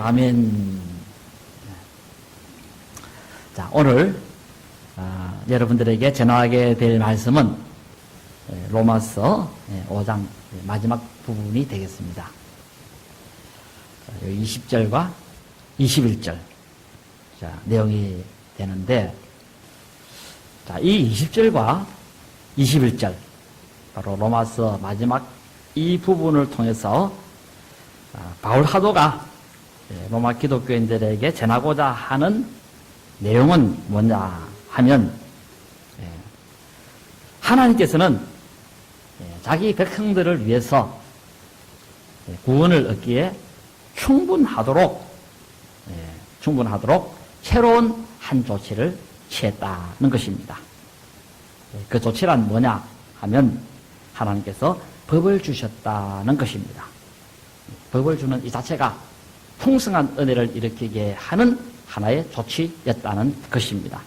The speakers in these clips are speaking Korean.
아멘. 자, 오늘 여러분들에게 전하게 될 말씀은 로마서 5장 마지막 부분이 되겠습니다. 20절과 21절 내용이 되는데, 자, 이 20절과 21절 바로 로마서 마지막 이 부분을 통해서 바울 사도가 로마 기독교인들에게 전하고자 하는 내용은 뭐냐 하면, 하나님께서는 자기 백성들을 위해서 구원을 얻기에 충분하도록 새로운 한 조치를 취했다는 것입니다. 그 조치란 뭐냐 하면 하나님께서 법을 주셨다는 것입니다. 법을 주는 이 자체가 풍성한 은혜를 일으키게 하는 하나의 조치였다는 것입니다.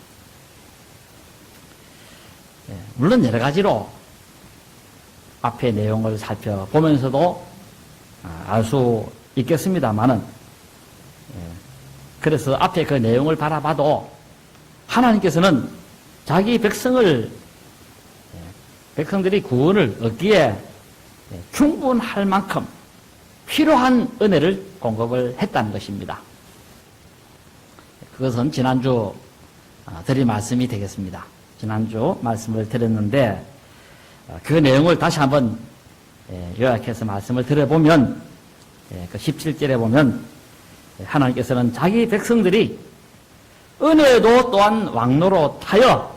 물론 여러 가지로 앞의 내용을 살펴보면서도 알 수 있겠습니다만은, 그래서 앞에 그 내용을 바라봐도 하나님께서는 자기 백성들이 구원을 얻기에 충분할 만큼 필요한 은혜를 공급을 했다는 것입니다. 그것은 지난주 드린 말씀이 되겠습니다. 지난주 말씀을 드렸는데, 그 내용을 다시 한번 요약해서 말씀을 드려보면, 그 17절에 보면 하나님께서는 자기 백성들이 은혜도 또한 왕노로 타여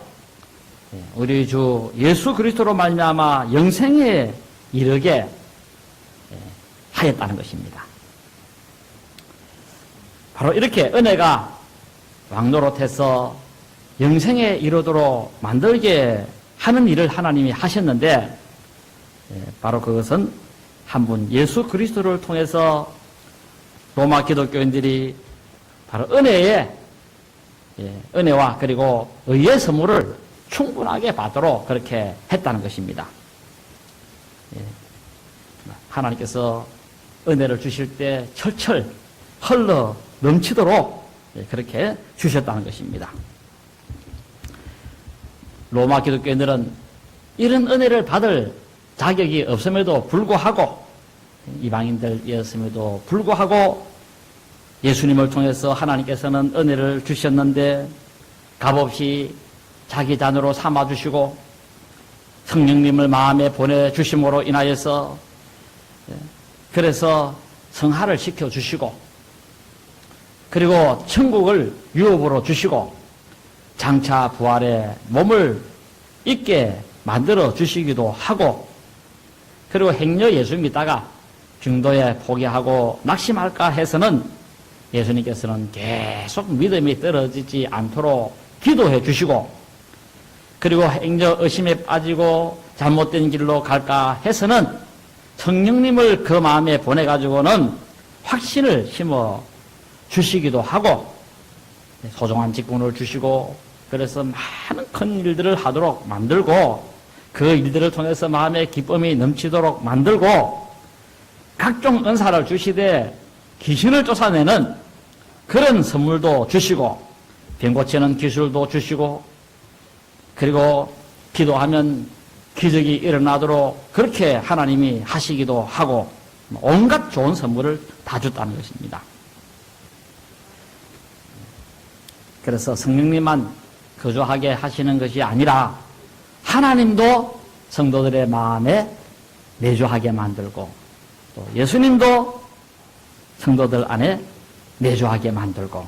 우리 주 예수 그리스도로 말미암아 영생에 이르게 하였다는 것입니다. 바로 이렇게 은혜가 왕노릇해서 영생에 이르도록 만들게 하는 일을 하나님이 하셨는데, 바로 그것은 한 분 예수 그리스도를 통해서 로마 기독교인들이 바로 은혜와 그리고 의의 선물을 충분하게 받도록 그렇게 했다는 것입니다. 하나님께서 은혜를 주실 때 철철 흘러 넘치도록 그렇게 주셨다는 것입니다. 로마 기독교인들은 이런 은혜를 받을 자격이 없음에도 불구하고, 이방인들이었음에도 불구하고 예수님을 통해서 하나님께서는 은혜를 주셨는데 값없이 자기 자녀로 삼아주시고 성령님을 마음에 보내주심으로 인하여서 그래서 성화를 시켜주시고, 그리고 천국을 유업으로 주시고 장차 부활의 몸을 있게 만들어 주시기도 하고, 그리고 행여 예수 믿다가 중도에 포기하고 낙심할까 해서는 예수님께서는 계속 믿음이 떨어지지 않도록 기도해 주시고, 그리고 행여 의심에 빠지고 잘못된 길로 갈까 해서는 성령님을 그 마음에 보내가지고는 확신을 심어 주시기도 하고, 소중한 직분을 주시고, 그래서 많은 큰 일들을 하도록 만들고, 그 일들을 통해서 마음의 기쁨이 넘치도록 만들고, 각종 은사를 주시되 귀신을 쫓아내는 그런 선물도 주시고, 병 고치는 기술도 주시고, 그리고 기도하면 기적이 일어나도록 그렇게 하나님이 하시기도 하고, 온갖 좋은 선물을 다 줬다는 것입니다. 그래서 성령님만 거주하게 하시는 것이 아니라 하나님도 성도들의 마음에 내주하게 만들고, 또 예수님도 성도들 안에 내주하게 만들고,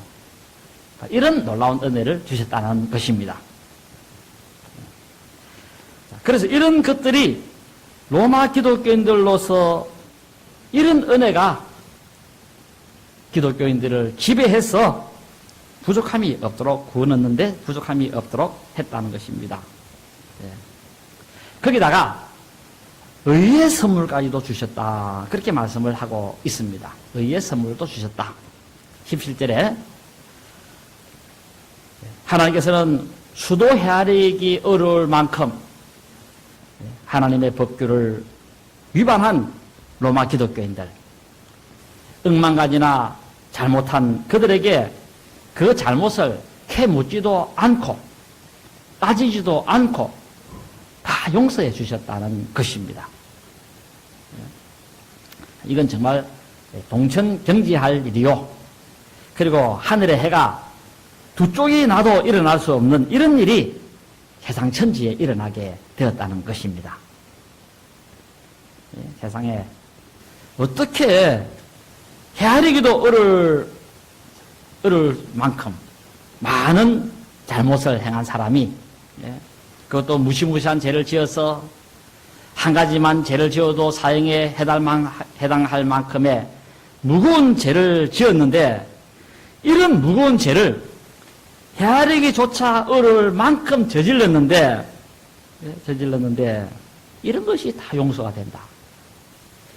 이런 놀라운 은혜를 주셨다는 것입니다. 그래서 이런 것들이 로마 기독교인들로서 이런 은혜가 기독교인들을 지배해서 부족함이 없도록 구원했는데 부족함이 없도록 했다는 것입니다. 거기다가 의의 선물까지도 주셨다, 그렇게 말씀을 하고 있습니다. 의의 선물도 주셨다. 17절에 하나님께서는 수도 헤아리기 어려울 만큼 하나님의 법규를 위반한 로마 기독교인들, 억만가지나 잘못한 그들에게 그 잘못을 캐묻지도 않고 따지지도 않고 다 용서해 주셨다는 것입니다. 이건 정말 동천경지할 일이요. 그리고 하늘의 해가 두 쪽이 나도 일어날 수 없는 이런 일이 세상 천지에 일어나게 되었다는 것입니다. 세상에 어떻게 헤아리기도 어려울 만큼 많은 잘못을 행한 사람이, 그것도 무시무시한 죄를 지어서 한 가지만 죄를 지어도 사형에 해당할 만큼의 무거운 죄를 지었는데, 이런 무거운 죄를 헤아리기조차 어려울 만큼 저질렀는데 이런 것이 다 용서가 된다,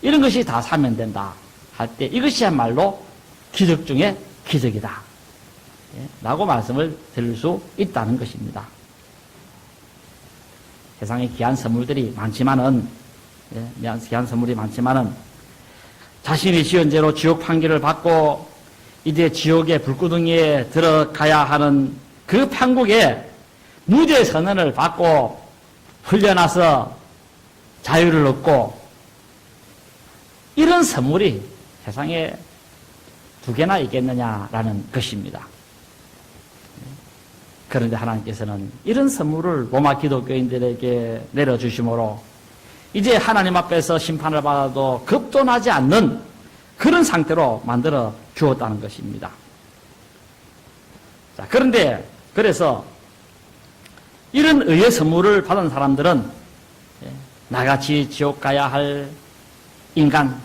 이런 것이 다 사면된다 할 때 이것이야말로 기적 중에 기적이다 라고 말씀을 드릴 수 있다는 것입니다. 세상에 귀한 선물이 많지만은 자신이 지은 죄로 지옥 판결을 받고 이제 지옥의 불구덩이에 들어가야 하는 그 판국에 무죄 선언을 받고 풀려나서 자유를 얻고, 이런 선물이 세상에 두 개나 있겠느냐라는 것입니다. 그런데 하나님께서는 이런 선물을 로마 기독교인들에게 내려주심으로 이제 하나님 앞에서 심판을 받아도 급존하지 않는 그런 상태로 만들어 주었다는 것입니다. 자, 그래서 이런 의의 선물을 받은 사람들은 나같이 지옥 가야 할 인간,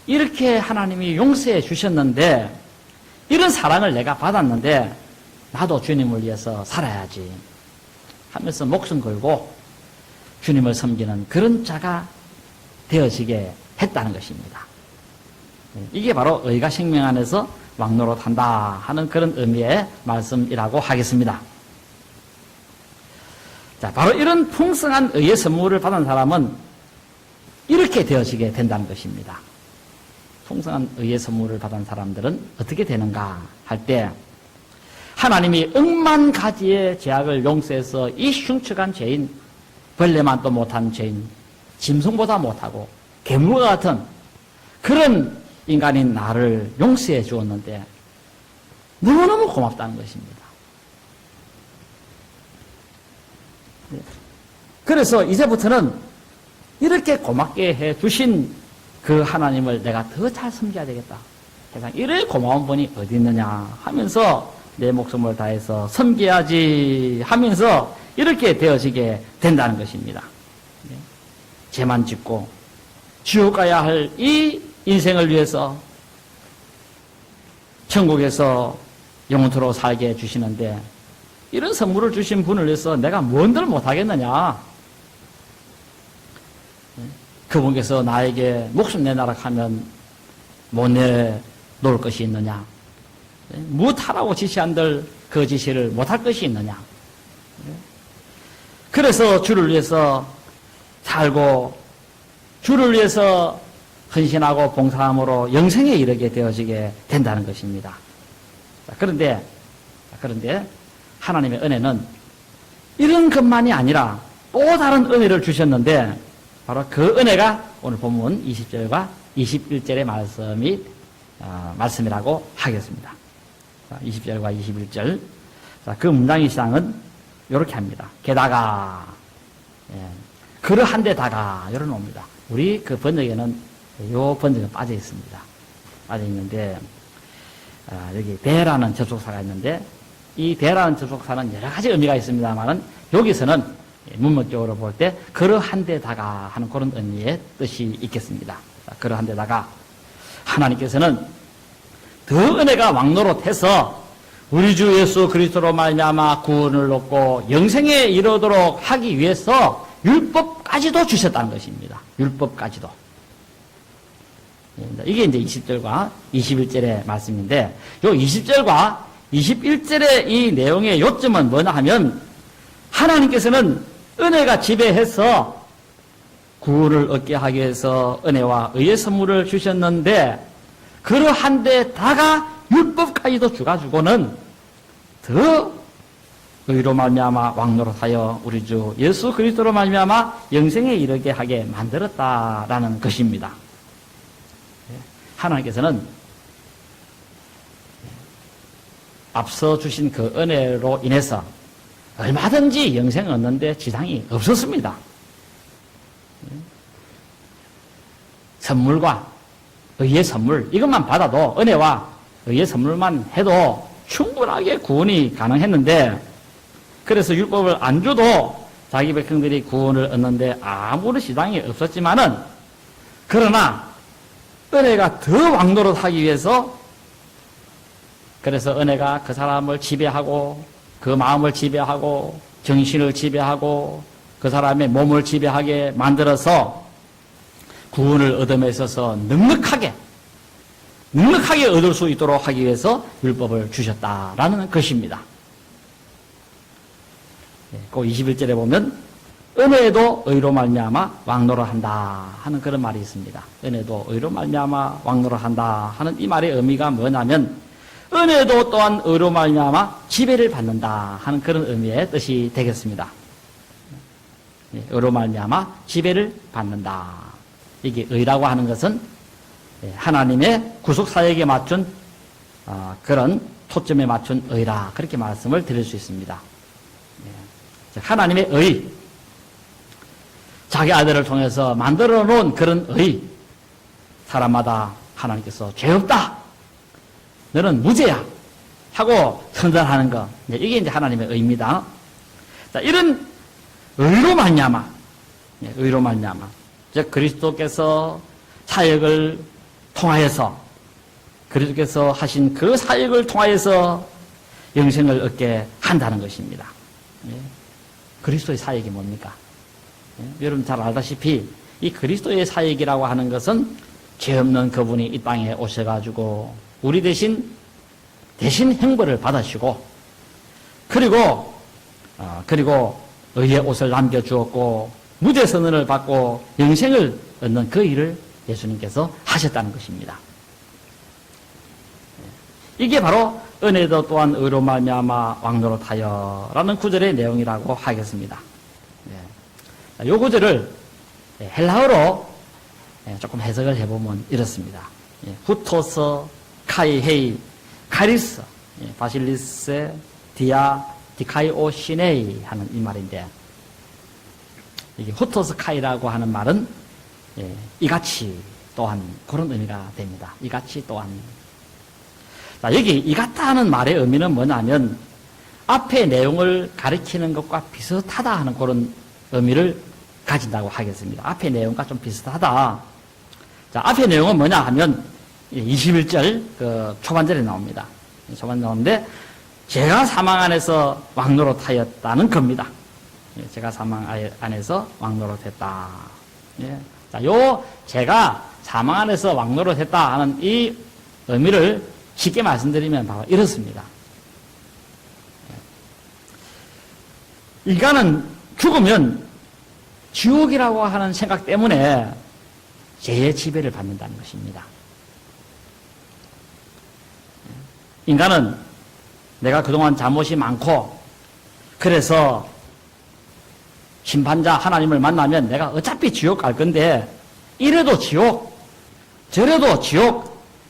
이렇게 하나님이 용서해 주셨는데, 이런 사랑을 내가 받았는데 나도 주님을 위해서 살아야지 하면서 목숨 걸고 주님을 섬기는 그런 자가 되어지게 했다는 것입니다. 이게 바로 의가 생명 안에서 왕노릇한다 하는 그런 의미의 말씀이라고 하겠습니다. 자, 바로 이런 풍성한 의의 선물을 받은 사람은 이렇게 되어지게 된다는 것입니다. 풍성한 의의 선물을 받은 사람들은 어떻게 되는가 할 때, 하나님이 억만 가지의 죄악을 용서해서 이 흉측한 죄인, 벌레만도 못한 죄인, 짐승보다 못하고 괴물과 같은 그런 인간인 나를 용서해 주었는데 너무너무 고맙다는 것입니다. 그래서 이제부터는 이렇게 고맙게 해 주신 그 하나님을 내가 더 잘 섬겨야 되겠다. 세상 이래 고마운 분이 어디 있느냐 하면서 내 목숨을 다해서 섬겨야지 하면서 이렇게 되어지게 된다는 것입니다. 죄만 짓고 지옥 가야 할 이 인생을 위해서 천국에서 영원토록 살게 해주시는데, 이런 선물을 주신 분을 위해서 내가 뭔들 못하겠느냐, 그분께서 나에게 목숨 내놔라 하면 못 내놓을 것이 있느냐, 무엇하라고 지시한들 그 지시를 못할 것이 있느냐. 그래서 주를 위해서 살고 주를 위해서 헌신하고 봉사함으로 영생에 이르게 되어지게 된다는 것입니다. 그런데 하나님의 은혜는 이런 것만이 아니라 또 다른 은혜를 주셨는데, 바로 그 은혜가 오늘 본문 20절과 21절의 말씀이라고 하겠습니다. 20절과 21절. 그 문장의 시작은 이렇게 합니다. 게다가, 그러한데다가, 이런 옵니다. 우리 그 번역에는 요 번역은 빠져 있습니다. 빠져 있는데, 여기 대라는 접속사가 있는데, 이 대라는 접속사는 여러 가지 의미가 있습니다만은, 여기서는 문맥적으로 볼 때, 그러한데다가 하는 그런 의미의 뜻이 있겠습니다. 그러한데다가, 하나님께서는 더 은혜가 왕노릇해서 우리 주 예수 그리스도로 말미암아 구원을 얻고 영생에 이르도록 하기 위해서 율법까지도 주셨다는 것입니다. 율법까지도. 이게 이제 20절과 21절의 말씀인데, 요 20절과 21절의 이 내용의 요점은 뭐냐 하면, 하나님께서는 은혜가 지배해서 구원을 얻게 하기 위해서 은혜와 의의 선물을 주셨는데, 그러한 데다가 율법까지도 주가지고는 더 의로 말미암아 왕노릇하여 우리 주 예수 그리스도로 말미암아 영생에 이르게 하게 만들었다라는 것입니다. 하나님께서는 앞서 주신 그 은혜로 인해서 얼마든지 영생을 얻는데 지장이 없었습니다. 선물과 의의 선물 이것만 받아도 은혜와 의의 선물만 해도 충분하게 구원이 가능했는데 그래서 율법을 안 줘도 자기 백성들이 구원을 얻는데 아무런 지장이 없었지만은 그러나 은혜가 더 왕노릇하기 위해서 그래서 은혜가 그 사람을 지배하고 그 마음을 지배하고 정신을 지배하고 그 사람의 몸을 지배하게 만들어서 구원을 얻음에 있어서 넉넉하게 얻을 수 있도록 하기 위해서 율법을 주셨다라는 것입니다. 그 21절에 보면 은혜도 의로 말미암아 왕노릇한다 하는 그런 말이 있습니다. 은혜도 의로 말미암아 왕노릇한다 하는 이 말의 의미가 뭐냐면 은혜도 또한 의로 말미암아 지배를 받는다 하는 그런 의미의 뜻이 되겠습니다. 의로 말미암아 지배를 받는다. 이게 의라고 하는 것은 하나님의 구속 사역에 맞춘 그런 초점에 맞춘 의라 그렇게 말씀을 드릴 수 있습니다. 하나님의 의, 자기 아들을 통해서 만들어 놓은 그런 의, 사람마다 하나님께서 죄 없다, 너는 무죄야 하고 선전하는 것, 이게 이제 하나님의 의입니다. 자, 이런 의로 말미암아, 즉 그리스도께서 사역을 통하여서 그리스도께서 하신 그 사역을 통하여서 영생을 얻게 한다는 것입니다. 그리스도의 사역이 뭡니까? 여러분 잘 알다시피 이 그리스도의 사역이라고 하는 것은 죄 없는 그분이 이 땅에 오셔가지고 우리 대신 형벌을 받으시고 그리고 의의 옷을 남겨주었고 무죄 선언을 받고 영생을 얻는 그 일을 예수님께서 하셨다는 것입니다. 이게 바로 은혜도 또한 의로 말미암아 왕노릇하여라는 구절의 내용이라고 하겠습니다. 이 구절을 헬라어로 조금 해석을 해보면 이렇습니다. 후토서 카이헤이 카리스 바실리스 디아 디카이오 시네이 하는 이 말인데 이게 후토스 카이라고 하는 말은 이같이 또한 그런 의미가 됩니다. 이같이 또한. 자, 여기 이같다 하는 말의 의미는 뭐냐면 앞의 내용을 가리키는 것과 비슷하다 하는 그런 의미를 가진다고 하겠습니다. 앞의 내용과 좀 비슷하다. 자, 앞의 내용은 뭐냐 하면 21절 그 초반절에 나옵니다. 초반에 나오는데 제가 사망 안에서 왕노릇하였다는 겁니다. 제가 사망 안에서 왕노릇했다. 자, 제가 사망 안에서 왕노릇했다 하는 이 의미를 쉽게 말씀드리면 바로 이렇습니다. 인간은 죽으면 지옥이라고 하는 생각 때문에 죄의 지배를 받는다는 것입니다. 인간은 내가 그동안 잘못이 많고 그래서 심판자 하나님을 만나면 내가 어차피 지옥 갈 건데 이래도 지옥 저래도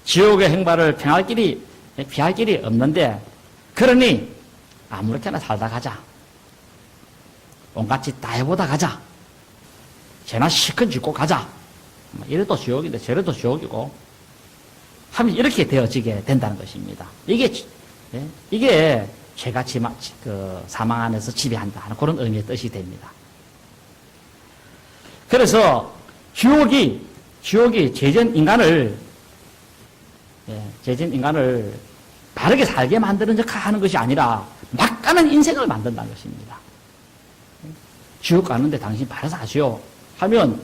지옥의 행발을 피할 길이 없는데 그러니 아무렇게나 살다 가자. 온갖 짓 다 해보다 가자. 죄나 시큰 짓고 가자. 이래도 지옥인데 저래도 지옥이고 하면 이렇게 되어지게 된다는 것입니다. 이게 죄가 사망 안에서 지배한다 하는 그런 의미의 뜻이 됩니다. 그래서 지옥이 죄진 인간을 바르게 살게 만드는 역할을 하는 것이 아니라 막가는 인생을 만든다는 것입니다. 지옥 가는데 당신 바로 사시오 하면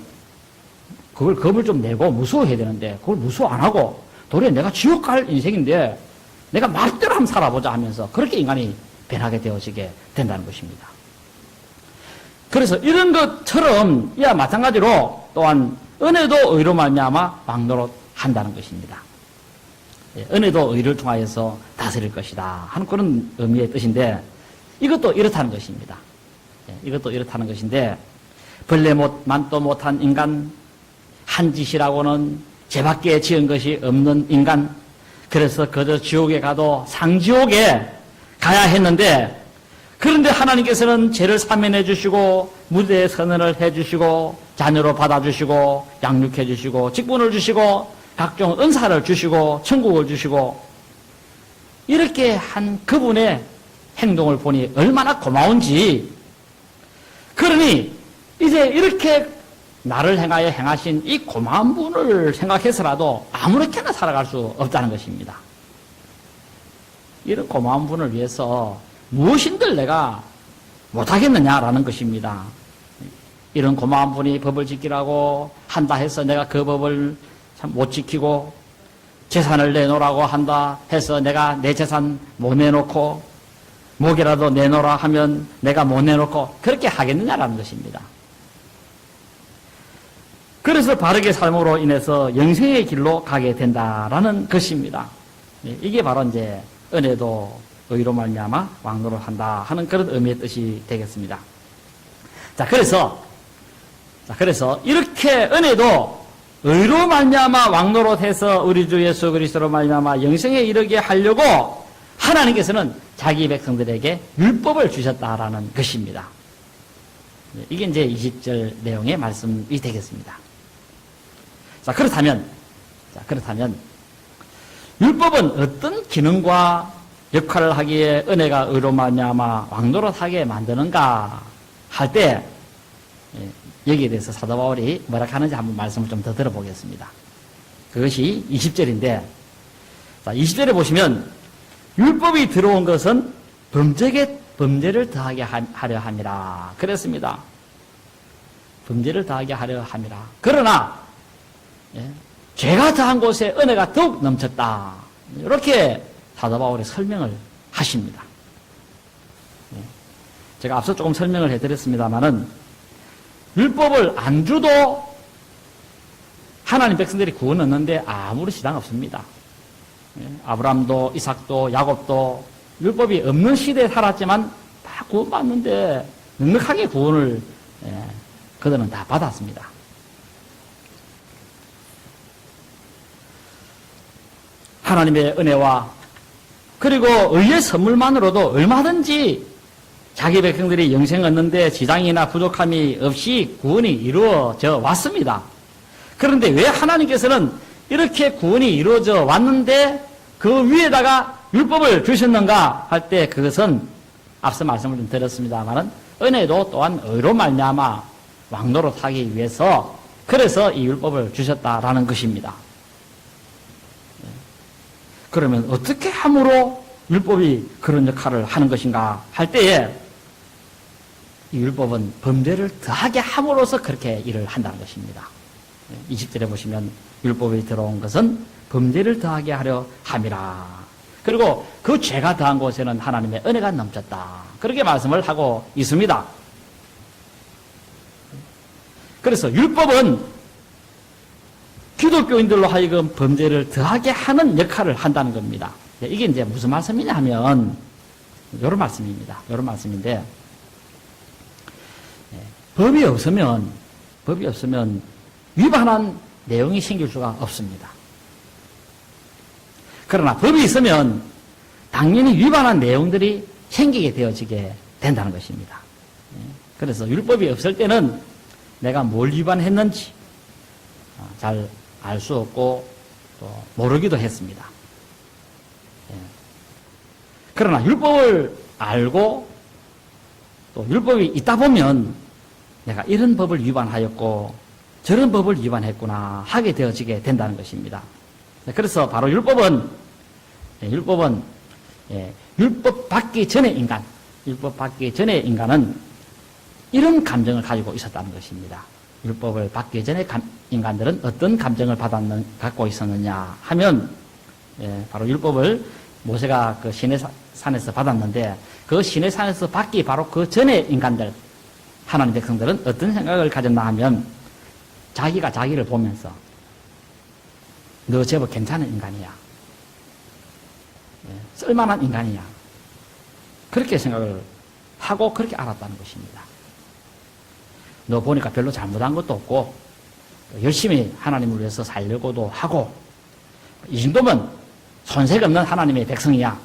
그걸 겁을 좀 내고 무서워해야 되는데 그걸 무서워 안 하고 도리어 내가 지옥 갈 인생인데 내가 마음대로 한번 살아보자 하면서 그렇게 인간이 변하게 되어지게 된다는 것입니다. 그래서 이런 것처럼 이와 마찬가지로 또한 은혜도 의로 말미암아 왕노릇 한다는 것입니다. 은혜도 의를 통하여서 다스릴 것이다 하는 그런 의미의 뜻인데, 이것도 이렇다는 것입니다. 이것도 이렇다는 것인데, 벌레 만도 못한 인간, 한 짓이라고는 죄밖에 지은 것이 없는 인간, 그래서 그저 지옥에 가도 상지옥에 가야 했는데, 그런데 하나님께서는 죄를 사면해 주시고 무대의 선언을 해 주시고 자녀로 받아주시고 양육해 주시고 직분을 주시고 각종 은사를 주시고 천국을 주시고, 이렇게 한 그분의 행동을 보니 얼마나 고마운지. 그러니 이제 이렇게 나를 향하여 행하신 이 고마운 분을 생각해서라도 아무렇게나 살아갈 수 없다는 것입니다. 이런 고마운 분을 위해서 무엇인들 내가 못하겠느냐라는 것입니다. 이런 고마운 분이 법을 지키라고 한다 해서 내가 그 법을 참 못 지키고, 재산을 내놓으라고 한다 해서 내가 내 재산 못 내놓고, 목이라도 내놓으라 하면 내가 못 내놓고, 그렇게 하겠느냐라는 것입니다. 그래서 바르게 삶으로 인해서 영생의 길로 가게 된다라는 것입니다. 이게 바로 이제 은혜도 의로 말미암아 왕노를 한다 하는 그런 의미의 뜻이 되겠습니다. 그래서 이렇게 은혜도 의로 말미암아 왕노릇해서 우리 주 예수 그리스도로 말미암아 영생에 이르게 하려고 하나님께서는 자기 백성들에게 율법을 주셨다라는 것입니다. 이게 이제 20절 내용의 말씀이 되겠습니다. 그렇다면 율법은 어떤 기능과 역할을 하기에 은혜가 의로 말미암아 왕노릇하게 만드는가 할 때, 여기에 대해서 사도 바울이 뭐라 하는지 한번 말씀을 좀 더 들어보겠습니다. 그것이 20절인데, 20절에 보시면 율법이 들어온 것은 범죄를 더하게 하려 함이라 그랬습니다. 범죄를 더하게 하려 함이라. 그러나 죄가 더한 곳에 은혜가 더욱 넘쳤다. 이렇게 사도 바울이 설명을 하십니다. 제가 앞서 조금 설명을 해드렸습니다만은, 율법을 안 주도 하나님 백성들이 구원 얻는데 아무런 시장 없습니다. 아브라함도 이삭도 야곱도 율법이 없는 시대에 살았지만 다 구원받는데 넉넉하게 구원을 그들은 다 받았습니다. 하나님의 은혜와 그리고 의의 선물만으로도 얼마든지 자기 백성들이 영생 얻는데 지장이나 부족함이 없이 구원이 이루어져 왔습니다. 그런데 왜 하나님께서는 이렇게 구원이 이루어져 왔는데 그 위에다가 율법을 주셨는가 할 때, 그것은 앞서 말씀을 좀 드렸습니다만은 은혜도 또한 의로 말미암아 왕노릇하기 위해서, 그래서 이 율법을 주셨다라는 것입니다. 그러면 어떻게 함으로 율법이 그런 역할을 하는 것인가 할 때에, 이 율법은 범죄를 더하게 함으로써 그렇게 일을 한다는 것입니다. 20절에 보시면 율법이 들어온 것은 범죄를 더하게 하려 함이라. 그리고 그 죄가 더한 곳에는 하나님의 은혜가 넘쳤다. 그렇게 말씀을 하고 있습니다. 그래서 율법은 기독교인들로 하여금 범죄를 더하게 하는 역할을 한다는 겁니다. 이게 이제 무슨 말씀이냐 하면, 이런 말씀입니다. 이런 말씀인데, 법이 없으면 위반한 내용이 생길 수가 없습니다. 그러나 법이 있으면 당연히 위반한 내용들이 생기게 되어지게 된다는 것입니다. 그래서 율법이 없을 때는 내가 뭘 위반했는지 잘 알 수 없고 또 모르기도 했습니다. 그러나 율법을 알고 또 율법이 있다 보면 내가 이런 법을 위반하였고 저런 법을 위반했구나 하게 되어지게 된다는 것입니다. 그래서 바로 율법 받기 전의 인간은 이런 감정을 가지고 있었다는 것입니다. 율법을 받기 전에 인간들은 어떤 감정을 갖고 있었느냐 하면, 바로 율법을 모세가 그 시내산에서 받았는데, 그 시내산에서 받기 바로 그 전에 인간들, 하나님 백성들은 어떤 생각을 가졌나 하면, 자기가 자기를 보면서 너 제법 괜찮은 인간이야. 쓸만한 인간이냐. 그렇게 생각을 하고 그렇게 알았다는 것입니다. 너 보니까 별로 잘못한 것도 없고 열심히 하나님을 위해서 살려고도 하고 이 정도면 손색 없는 하나님의 백성이야.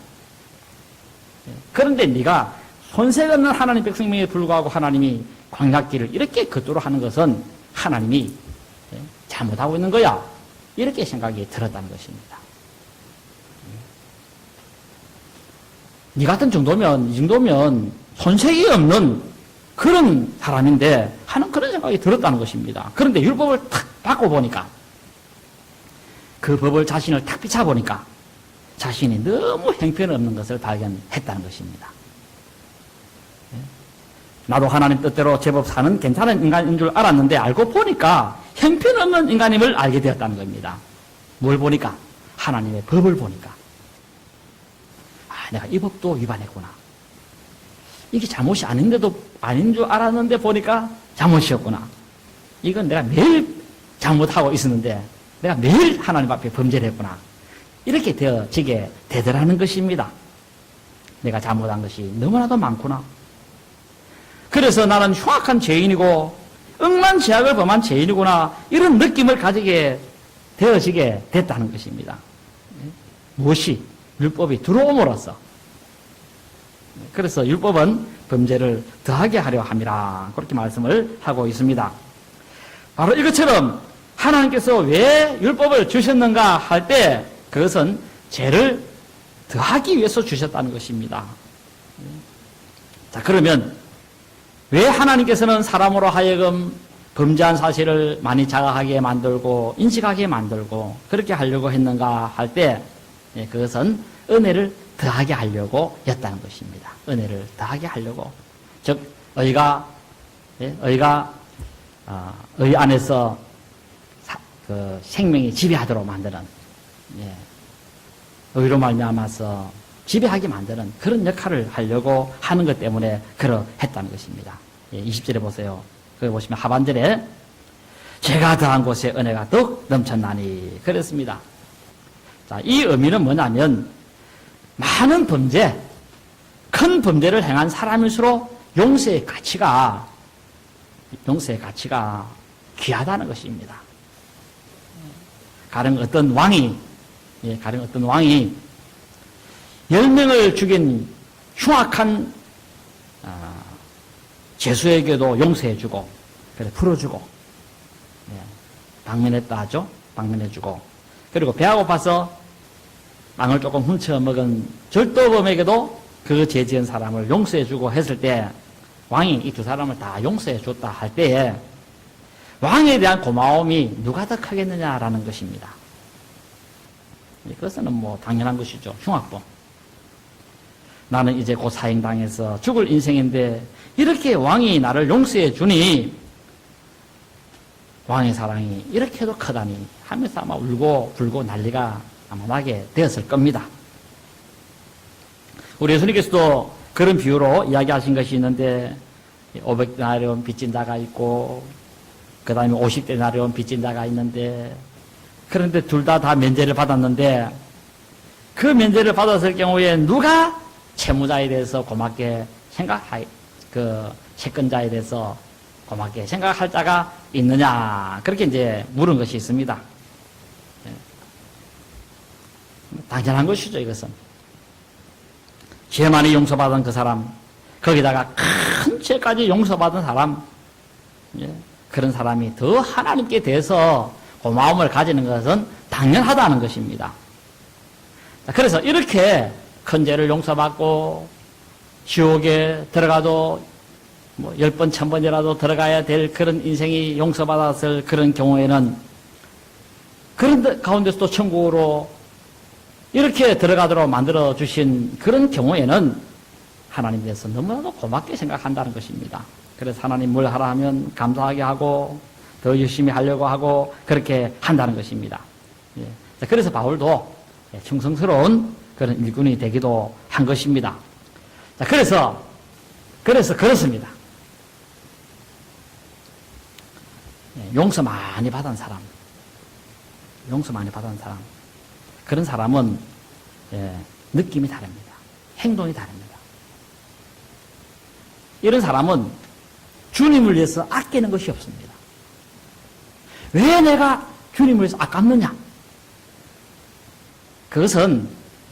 그런데 네가 손색 없는 하나님 백성임에 불구하고 하나님이 광야길을 이렇게 걷도록 하는 것은 하나님이 잘못하고 있는 거야. 이렇게 생각이 들었다는 것입니다. 네 같은 정도면, 이 정도면 손색이 없는 그런 사람인데 하는 그런 생각이 들었다는 것입니다. 그런데 율법을 탁 바꿔보니까 그 법을 자신을 탁 비춰보니까 자신이 너무 형편없는 것을 발견했다는 것입니다. 나도 하나님 뜻대로 제법 사는 괜찮은 인간인 줄 알았는데 알고 보니까 형편없는 인간임을 알게 되었다는 겁니다. 뭘 보니까? 하나님의 법을 보니까. 아, 내가 이 법도 위반했구나. 이게 잘못이 아닌데도 아닌 줄 알았는데 보니까 잘못이었구나. 이건 내가 매일 잘못하고 있었는데 내가 매일 하나님 앞에 범죄를 했구나. 이렇게 되어지게 되더라는 것입니다. 내가 잘못한 것이 너무나도 많구나. 그래서 나는 흉악한 죄인이고 억만 죄악을 범한 죄인이구나. 이런 느낌을 가지게 되어지게 됐다는 것입니다. 무엇이? 율법이 들어옴으로써. 그래서 율법은 범죄를 더하게 하려 함이라. 그렇게 말씀을 하고 있습니다. 바로 이것처럼 하나님께서 왜 율법을 주셨는가 할 때 그것은 죄를 더하기 위해서 주셨다는 것입니다. 자, 그러면 왜 하나님께서는 사람으로 하여금 범죄한 사실을 많이 자각하게 만들고 인식하게 만들고 그렇게 하려고 했는가 할 때 그것은 은혜를 더하게 하려고 였다는 것입니다. 은혜를 더하게 하려고. 즉 의가 의 안에서 그 생명이 지배하도록 만드는 의로 말미암아서 지배하게 만드는 그런 역할을 하려고 하는 것 때문에 그러했다는 것입니다. 20절에 보세요. 거기 보시면 하반절에 죄가 더한 곳에 은혜가 더욱 넘쳤나니 그랬습니다. 자, 이 의미는 뭐냐면 많은 범죄, 큰 범죄를 행한 사람일수록 용서의 가치가 귀하다는 것입니다. 가령 어떤 왕이 10명을 죽인 흉악한 죄수에게도 용서해주고 그래 풀어주고 방면했다 하죠. 방면해주고 그리고 배가 고파서 빵을 조금 훔쳐 먹은 절도범에게도 그 죄 지은 사람을 용서해주고 했을 때 왕이 이 두 사람을 다 용서해줬다 할 때에 왕에 대한 고마움이 누가 더 크겠느냐라는 것입니다. 그것은 뭐 당연한 것이죠. 흉악범. 나는 이제 곧 사형당해서 죽을 인생인데 이렇게 왕이 나를 용서해 주니 왕의 사랑이 이렇게도 크다니 하면서 아마 울고 불고 난리가 아마 나게 되었을 겁니다. 우리 예수님께서도 그런 비유로 이야기하신 것이 있는데 500데나리온 빚진 자가 있고 그 다음에 50데나리온 빚진 자가 있는데 그런데 둘 다 면제를 받았는데 그 면제를 받았을 경우에 누가 채무자에 대해서 고맙게 그 채권자에 대해서 고맙게 생각할 자가 있느냐 그렇게 이제 물은 것이 있습니다. 당연한 것이죠. 이것은 죄 많이 용서받은 그 사람 거기다가 큰 죄까지 용서받은 사람 그런 사람이 더 하나님께 대해서 고마움을 가지는 것은 당연하다는 것입니다. 그래서 이렇게 큰 죄를 용서받고 지옥에 들어가도 뭐 10번, 1000번이라도 들어가야 될 그런 인생이 용서받았을 그런 경우에는 그런 가운데서도 천국으로 이렇게 들어가도록 만들어주신 그런 경우에는 하나님께서 너무나도 고맙게 생각한다는 것입니다. 그래서 하나님 뭘 하라 하면 감사하게 하고 더 열심히 하려고 하고 그렇게 한다는 것입니다. 그래서 바울도 충성스러운 그런 일꾼이 되기도 한 것입니다. 자, 그래서 그렇습니다. 용서 많이 받은 사람, 그런 사람은 느낌이 다릅니다. 행동이 다릅니다. 이런 사람은 주님을 위해서 아끼는 것이 없습니다. 왜 내가 주님을 위해서 아깝느냐? 그것은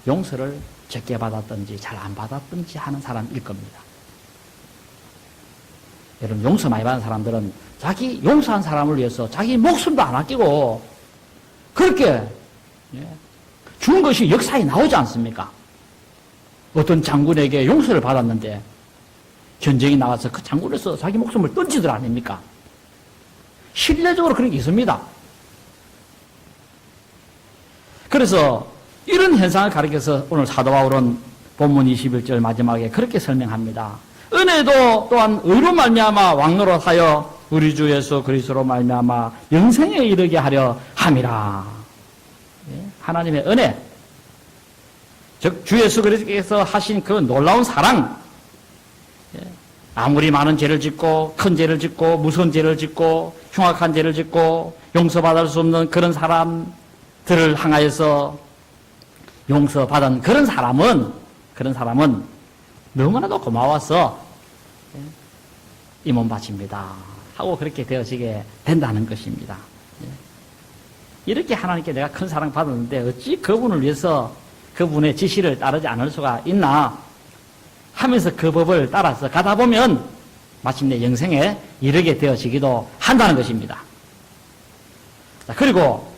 용서를 적게 받았든지 잘 안 받았든지 하는 사람일 겁니다. 여러분, 용서 많이 받은 사람들은 자기 용서한 사람을 위해서 자기 목숨도 안 아끼고 그렇게 준 것이 역사에 나오지 않습니까? 어떤 장군에게 용서를 받았는데 전쟁이 나와서 그 장군에서 자기 목숨을 던지들 아닙니까? 실내적으로 그런 게 있습니다. 그래서 이런 현상을 가리켜서 오늘 사도 바울은 본문 21절 마지막에 그렇게 설명합니다. 은혜도 또한 의로 말미암아 왕노릇하여 우리 주 예수 그리스도로 말미암아 영생에 이르게 하려 함이라. 하나님의 은혜, 즉 주 예수 그리스도께서 하신 그 놀라운 사랑, 아무리 많은 죄를 짓고 큰 죄를 짓고 무서운 죄를 짓고 흉악한 죄를 짓고 용서받을 수 없는 그런 사람들을 향하여서 용서받은 그런 사람은 너무나도 고마워서 이 몸 바칩니다 하고 그렇게 되어지게 된다는 것입니다. 이렇게 하나님께 내가 큰 사랑 받았는데 어찌 그분을 위해서 그분의 지시를 따르지 않을 수가 있나 하면서 그 법을 따라서 가다 보면 마침내 영생에 이르게 되어지기도 한다는 것입니다. 자, 그리고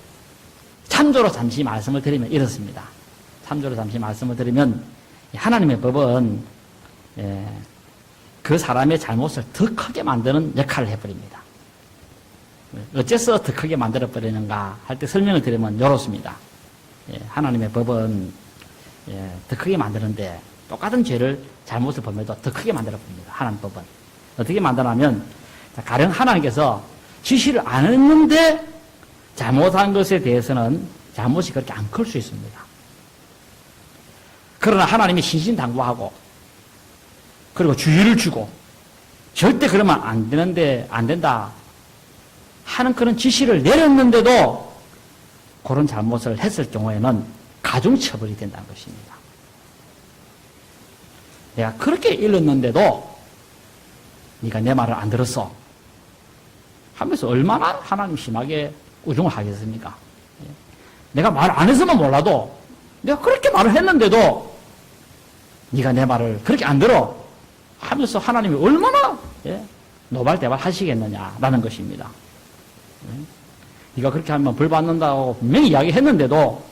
참조로 잠시 말씀을 드리면 이렇습니다. 참조로 잠시 말씀을 드리면 하나님의 법은 그 사람의 잘못을 더 크게 만드는 역할을 해버립니다. 어째서 더 크게 만들어버리는가 할 때 설명을 드리면 이렇습니다. 하나님의 법은 더 크게 만드는데 똑같은 죄를 잘못을 범해도 더 크게 만들어버립니다. 하나님 법은. 어떻게 만드냐면 가령 하나님께서 지시를 안 했는데 잘못한 것에 대해서는 잘못이 그렇게 안 클 수 있습니다. 그러나 하나님이 신신당부하고 그리고 주의를 주고 절대 그러면 안 되는데 안 된다 하는 그런 지시를 내렸는데도 그런 잘못을 했을 경우에는 가중처벌이 된다는 것입니다. 내가 그렇게 일렀는데도 네가 내 말을 안 들었어 하면서 얼마나 하나님 심하게 우중을 하겠습니까? 내가 말 안 했으면 몰라도 내가 그렇게 말을 했는데도 네가 내 말을 그렇게 안 들어 하면서 하나님이 얼마나 노발대발 하시겠느냐라는 것입니다. 네가 그렇게 하면 벌 받는다고 분명히 이야기했는데도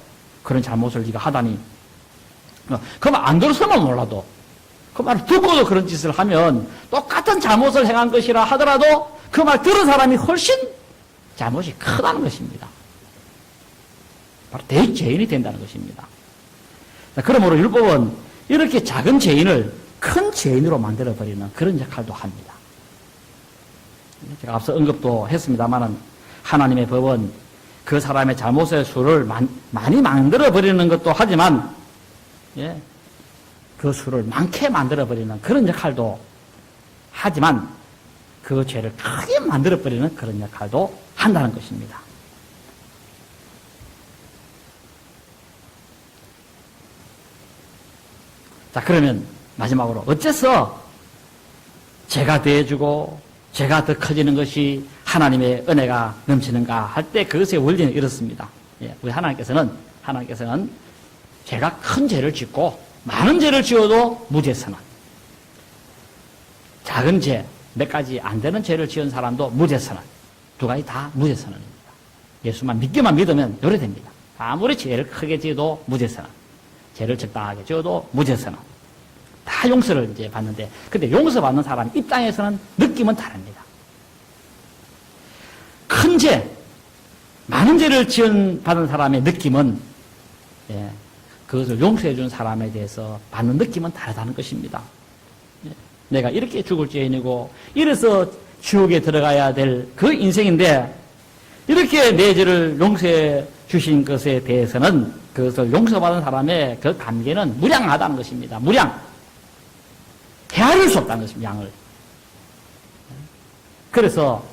그런 잘못을 네가 하다니 그 말 안 들었으면 몰라도 그 말을 듣고도 그런 짓을 하면 똑같은 잘못을 행한 것이라 하더라도 그 말 들은 사람이 훨씬 잘못이 크다는 것입니다. 바로 대죄인이 된다는 것입니다. 그러므로 율법은 이렇게 작은 죄인을 큰 죄인으로 만들어버리는 그런 역할도 합니다. 제가 앞서 언급도 했습니다만 하나님의 법은 그 사람의 잘못의 수를 많이 만들어버리는 것도 하지만 그 수를 많게 만들어버리는 그런 역할도 하지만 그 죄를 크게 만들어버리는 그런 역할도 한다는 것입니다. 자, 그러면 마지막으로 어째서 죄가 더해지고 죄가 더 커지는 것이 하나님의 은혜가 넘치는가 할 때 그것의 원리는 이렇습니다. 우리 하나님께서는 죄가 큰 죄를 짓고 많은 죄를 지어도 무죄선언, 작은 죄, 몇 가지 안 되는 죄를 지은 사람도 무죄선언, 두 가지 다 무죄선언입니다. 예수만 믿기만 믿으면 요래됩니다. 아무리 죄를 크게 지어도 무죄선언, 죄를 적당하게 지어도 무죄선언, 다 용서를 이제 받는데, 근데 용서받는 사람 입장에서는 느낌은 다릅니다. 큰 죄, 많은 죄를 받은 사람의 느낌은 그것을 용서해 준 사람에 대해서 받는 느낌은 다르다는 것입니다. 내가 이렇게 죽을 죄인이고 이래서 지옥에 들어가야 될 그 인생인데 이렇게 내 죄를 용서해 주신 것에 대해서는 그것을 용서받은 사람의 그 감개는 무량하다는 것입니다. 무량. 헤아릴 수 없다는 것입니다. 양을. 그래서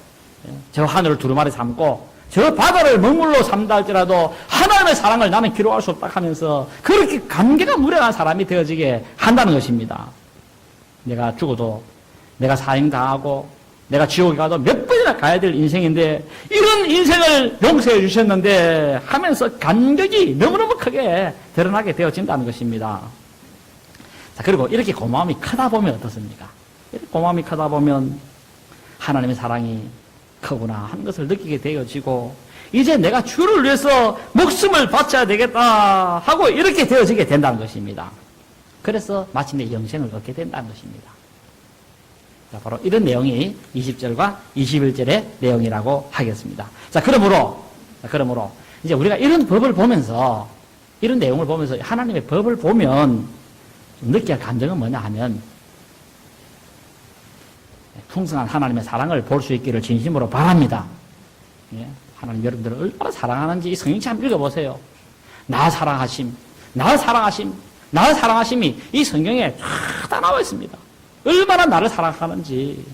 저 하늘을 두루마리 삼고 저 바다를 먹물로 삼다 할지라도 하나님의 사랑을 나는 기록할 수 없다 하면서 그렇게 감개가 무량한 사람이 되어지게 한다는 것입니다. 내가 죽어도 내가 사형당하고 내가 지옥에 가도 몇 번이나 가야 될 인생인데 이런 인생을 용서해 주셨는데 하면서 감격이 너무너무 크게 드러나게 되어진다는 것입니다. 자, 그리고 이렇게 고마움이 크다 보면 어떻습니까? 이렇게 고마움이 크다 보면 하나님의 사랑이 크구나 하는 것을 느끼게 되어지고 이제 내가 주를 위해서 목숨을 바쳐야 되겠다 하고 이렇게 되어지게 된다는 것입니다. 그래서 마침내 영생을 얻게 된다는 것입니다. 자, 바로 이런 내용이 20절과 21절의 내용이라고 하겠습니다. 자, 그러므로 이제 우리가 이런 법을 보면서 이런 내용을 보면서 하나님의 법을 보면 좀 느껴야 할 감정은 뭐냐 하면 풍성한 하나님의 사랑을 볼 수 있기를 진심으로 바랍니다. 예? 하나님 여러분들을 얼마나 사랑하는지 이 성경책 한번 읽어보세요. 나 사랑하심, 나 사랑하심, 나 사랑하심이 이 성경에 다 나와 있습니다. 얼마나 나를 사랑하는지.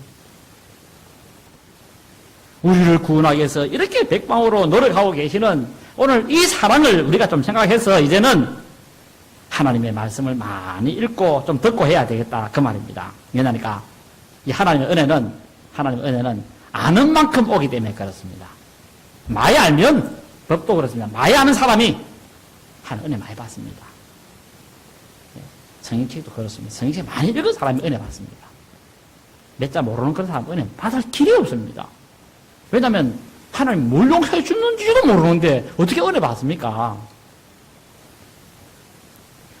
우리를 구원하기 위해서 이렇게 백방으로 노력하고 계시는 오늘 이 사랑을 우리가 좀 생각해서 이제는 하나님의 말씀을 많이 읽고 좀 듣고 해야 되겠다 그 말입니다. 왜냐니까 이 하나님의 은혜는 아는 만큼 오기 때문에 그렇습니다. 많이 알면 법도 그렇습니다. 많이 아는 사람이 하나님 은혜 많이 받습니다. 성경책도 그렇습니다. 성경책 많이 읽은 사람이 은혜 받습니다. 몇 자 모르는 그런 사람은 은혜 받을 길이 없습니다. 왜냐하면 하나님 뭘 용서해 주는지도 모르는데 어떻게 은혜 받습니까?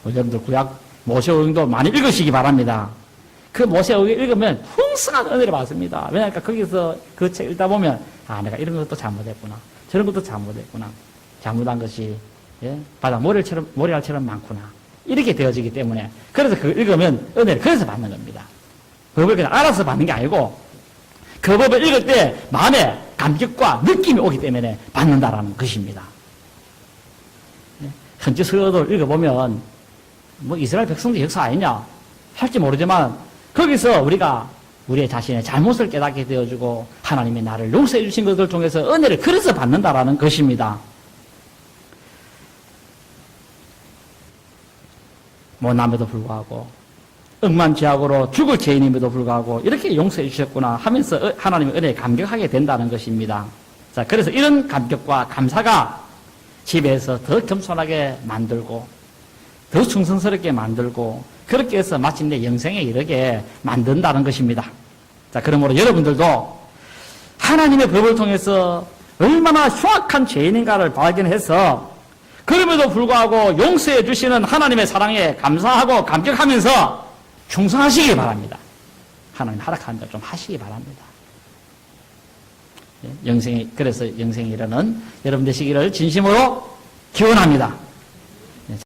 여러분들 구약 모세오경도 많이 읽으시기 바랍니다. 그 모세오경 읽으면 풍성한 은혜를 받습니다. 왜냐하면 거기서 그 책 읽다 보면 내가 이런 것도 잘못했구나, 저런 것도 잘못했구나, 잘못한 것이 바다 모래알처럼 많구나 이렇게 되어지기 때문에 그래서 그걸 읽으면 은혜를 그래서 받는 겁니다. 법을 그냥 알아서 받는 게 아니고 그 법을 읽을 때 마음에 감격과 느낌이 오기 때문에 받는다라는 것입니다. 현지 서도를 읽어보면 뭐 이스라엘 백성들 역사 아니냐 할지 모르지만 거기서 우리가 우리의 자신의 잘못을 깨닫게 되어주고 하나님이 나를 용서해 주신 것을 통해서 은혜를 그래서 받는다라는 것입니다. 못남에도 불구하고 억만죄악으로 죽을 죄인임에도 불구하고 이렇게 용서해 주셨구나 하면서 하나님의 은혜에 감격하게 된다는 것입니다. 자, 그래서 이런 감격과 감사가 집에서 더 겸손하게 만들고 더 충성스럽게 만들고 그렇게 해서 마침내 영생에 이르게 만든다는 것입니다. 자, 그러므로 여러분들도 하나님의 법을 통해서 얼마나 흉악한 죄인인가를 발견해서 그럼에도 불구하고 용서해 주시는 하나님의 사랑에 감사하고 감격하면서 충성하시기 바랍니다. 하나님 허락하는 대로 좀 하시기 바랍니다. 그래서 영생에 이르는 여러분 되시기를 진심으로 기원합니다.